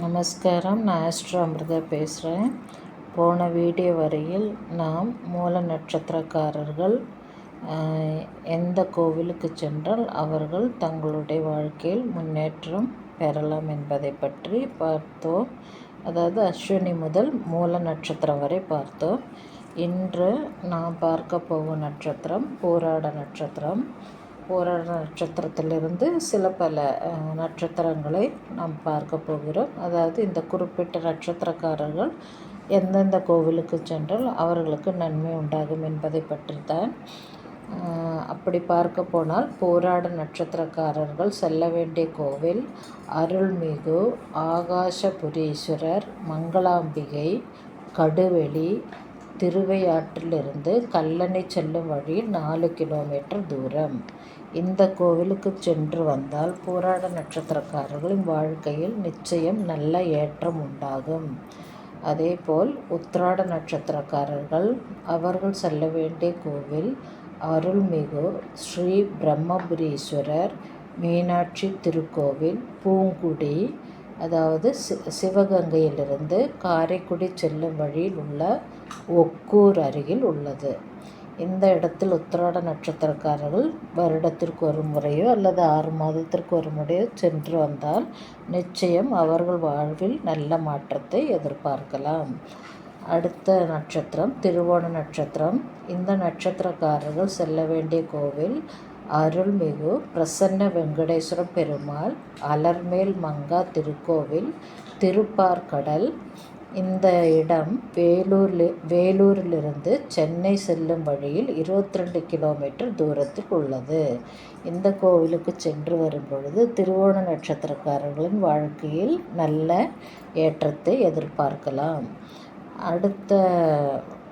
நமஸ்காரம். நான் ஆஸ்ட்ரோ அமிர்தா பேசுகிறேன். போன வீடியோ வரையில் நாம் மூல நட்சத்திரக்காரர்கள் எந்த கோவிலுக்கு சென்றால் அவர்கள் தங்களுடைய வாழ்க்கையில் முன்னேற்றம் பெறலாம் என்பதை பற்றி பார்த்தோம். அதாவது அஸ்வினி முதல் மூல நட்சத்திரம் வரை பார்த்தோம். இன்று நாம் பார்க்க போகும் நட்சத்திரம் பூராட நட்சத்திரம். பூராட நட்சத்திரத்திலிருந்து சில பல நட்சத்திரங்களை நாம் பார்க்க போகிறோம். அதாவது இந்த குறிப்பிட்ட நட்சத்திரக்காரர்கள் எந்தெந்த கோவிலுக்கு சென்றால் அவர்களுக்கு நன்மை உண்டாகும் என்பதை பற்றி தான். அப்படி பார்க்க போனால் பூராட நட்சத்திரக்காரர்கள் செல்ல வேண்டிய கோவில் அருள்மிகு ஆகாசபுரீஸ்வரர், மங்களாம்பிகை, கடுவெளி, திருவையாற்றிலிருந்து கல்லணை செல்லும் வழி 4 கிலோமீட்டர் தூரம். இந்த கோவிலுக்கு சென்று வந்தால் பூராட நட்சத்திரக்காரர்களின் வாழ்க்கையில் நிச்சயம் நல்ல ஏற்றம் உண்டாகும். அதேபோல் உத்திராட நட்சத்திரக்காரர்கள் அவர்கள் செல்ல வேண்டிய கோவில் அருள்மிகு ஸ்ரீ பிரம்மபுரீஸ்வரர் மீனாட்சி திருக்கோவில், பூங்குடி, அதாவது சிவகங்கையிலிருந்து காரைக்குடி செல்லும் வழியில் உள்ள ஒக்கூர் அருகில் உள்ளது. இந்த இடத்தில் உத்திராட நட்சத்திரக்காரர்கள் வருடத்திற்கு ஒரு முறையோ அல்லது 6 மாதத்திற்கு ஒரு முறையோ சென்று வந்தால் நிச்சயம் அவர்கள் வாழ்வில் நல்ல மாற்றத்தை எதிர்பார்க்கலாம். அடுத்த நட்சத்திரம் திருவோண நட்சத்திரம். இந்த நட்சத்திரக்காரர்கள் செல்ல வேண்டிய கோவில் அருள்மிகு பிரசன்ன வெங்கடேஸ்வர பெருமாள், அலர்மேல் மங்கா திருக்கோவில், திருப்பார்கடல். இந்த இடம் வேலூரிலிருந்து சென்னை செல்லும் வழியில் 22 கிலோமீட்டர் தூரத்தில் உள்ளது. இந்த கோவிலுக்கு சென்று வரும் பொழுது திருவோண நட்சத்திரக்காரர்களின் வாழ்க்கையில் நல்ல ஏற்றத்தை எதிர்பார்க்கலாம். அடுத்த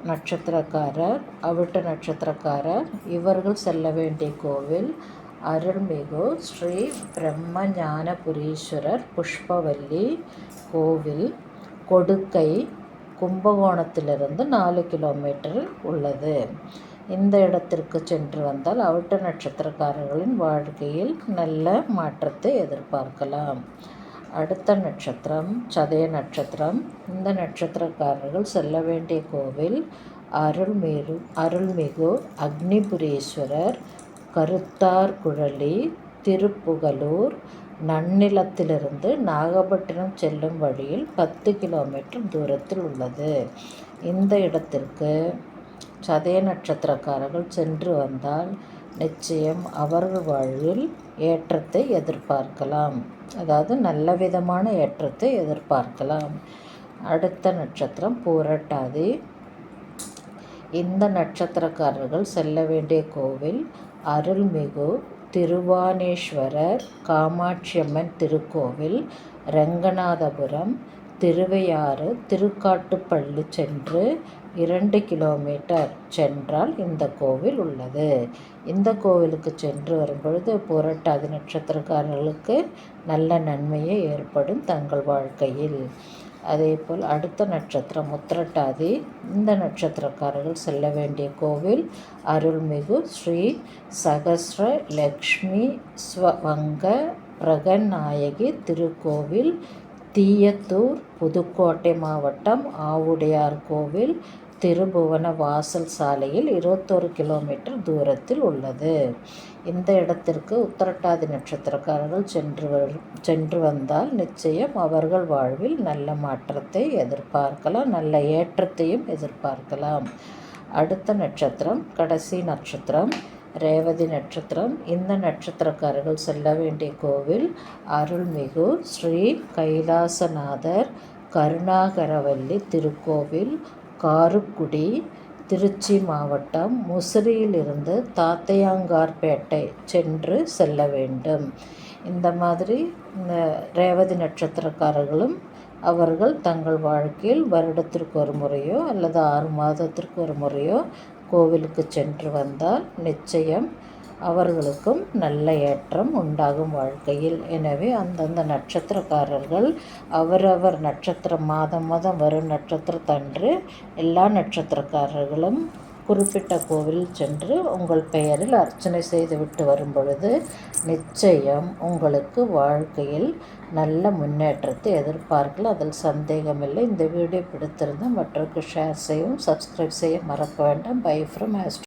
நட்சத்திரக்காரர் அவிட்ட நட்சத்திரக்காரர். இவர்கள் செல்ல வேண்டிய கோவில் அருள்மிகு ஸ்ரீ பிரம்ம ஞானபுரீஸ்வரர் புஷ்பவல்லி கோவில், கொடுக்கை, கும்பகோணத்திலிருந்து 4 கிலோமீட்டர் உள்ளது. இந்த இடத்திற்கு சென்று வந்தால் அவிட்ட நட்சத்திரக்காரர்களின் வாழ்க்கையில் நல்ல மாற்றத்தை எதிர்பார்க்கலாம். அடுத்த நட்சத்திரம் சதய நட்சத்திரம். இந்த நட்சத்திரக்காரர்கள் செல்ல வேண்டிய கோவில் அருள்மிகு அக்னிபுரீஸ்வரர், கருத்தார்குழலி, திருப்புகலூர். நன்னிலத்திலிருந்து நாகப்பட்டினம் செல்லும் வழியில் 10 கிலோமீட்டர் தூரத்தில் உள்ளது. இந்த இடத்திற்கு சதய நட்சத்திரக்காரர்கள் சென்று வந்தால் நிச்சயம் அவர்கள் வாழ்வில் ஏற்றத்தை எதிர்பார்க்கலாம். அதாவது நல்ல விதமான ஏற்றத்தை எதிர்பார்க்கலாம். அடுத்த நட்சத்திரம் பூரட்டாதி. இந்த நட்சத்திரக்காரர்கள் செல்ல வேண்டிய கோவில் அருள்மிகு திருவானேஸ்வரர் காமாட்சியம்மன் திருக்கோவில், ரெங்கநாதபுரம், திருவையாறு, திருக்காட்டுப்பள்ளி சென்று 2 கிலோமீட்டர் சென்றால் இந்த கோவில் உள்ளது. இந்த கோவிலுக்கு சென்று வரும்பொழுது பூரட்டாதி நட்சத்திரக்காரர்களுக்கு நல்ல நன்மையே ஏற்படும் தங்கள் வாழ்க்கையில். அதேபோல் அடுத்த நட்சத்திரம் உத்திரட்டாதி. இந்த நட்சத்திரக்காரர்கள் செல்ல வேண்டிய கோவில் அருள்மிகு ஸ்ரீ சகஸ்ர லக்ஷ்மி ஸ்வவங்க பிரகநாயகி திருக்கோவில், தீயத்தூர், புதுக்கோட்டை மாவட்டம், ஆவுடையார் கோவில், திருபுவன வாசல் சாலையில் 21 கிலோமீட்டர் தூரத்தில் உள்ளது. இந்த இடத்திற்கு உத்திரட்டாதி நட்சத்திரக்காரர்கள் சென்று வந்தால் நிச்சயம் அவர்கள் வாழ்வில் நல்ல மாற்றத்தை எதிர்பார்க்கலாம், நல்ல ஏற்றத்தையும் எதிர்பார்க்கலாம். அடுத்த நட்சத்திரம் கடைசி நட்சத்திரம் ரேவதி நட்சத்திரம். இந்த நட்சத்திரக்காரர்கள் செல்ல வேண்டிய கோவில் அருள்மிகு ஸ்ரீ கைலாசநாதர் கருணாகரவல்லி திருக்கோவில், காருக்குடி, திருச்சி மாவட்டம். முசிறியிலிருந்து தாத்தையாங்கார்பேட்டை சென்று செல்ல வேண்டும். இந்த மாதிரி இந்த ரேவதி நட்சத்திரக்காரர்களும் அவர்கள் தங்கள் வாழ்க்கையில் வருடத்திற்கு ஒரு முறையோ அல்லது 6 மாதத்திற்கு ஒரு முறையோ கோவிலுக்கு சென்று வந்தால் நிச்சயம் அவர்களுக்கும் நல்ல ஏற்றம் உண்டாகும் வாழ்க்கையில். எனவே அந்தந்த நட்சத்திரக்காரர்கள் அவரவர் நட்சத்திரம் மாதம் வரும் நட்சத்திரத்தன்று எல்லா நட்சத்திரக்காரர்களும் குறிப்பிட்ட கோவிலில் சென்று உங்கள் பெயரில் அர்ச்சனை செய்துவிட்டு வரும் பொழுது நிச்சயம் உங்களுக்கு வாழ்க்கையில் நல்ல முன்னேற்றத்தை எதிர்பார்க்கலாம். அதில் சந்தேகமில்லை. இந்த வீடியோ பிடித்திருந்தால் மற்றவருக்கு ஷேர் செய்யவும், சப்ஸ்கிரைப் செய்ய மறக்க வேண்டாம். By from astro.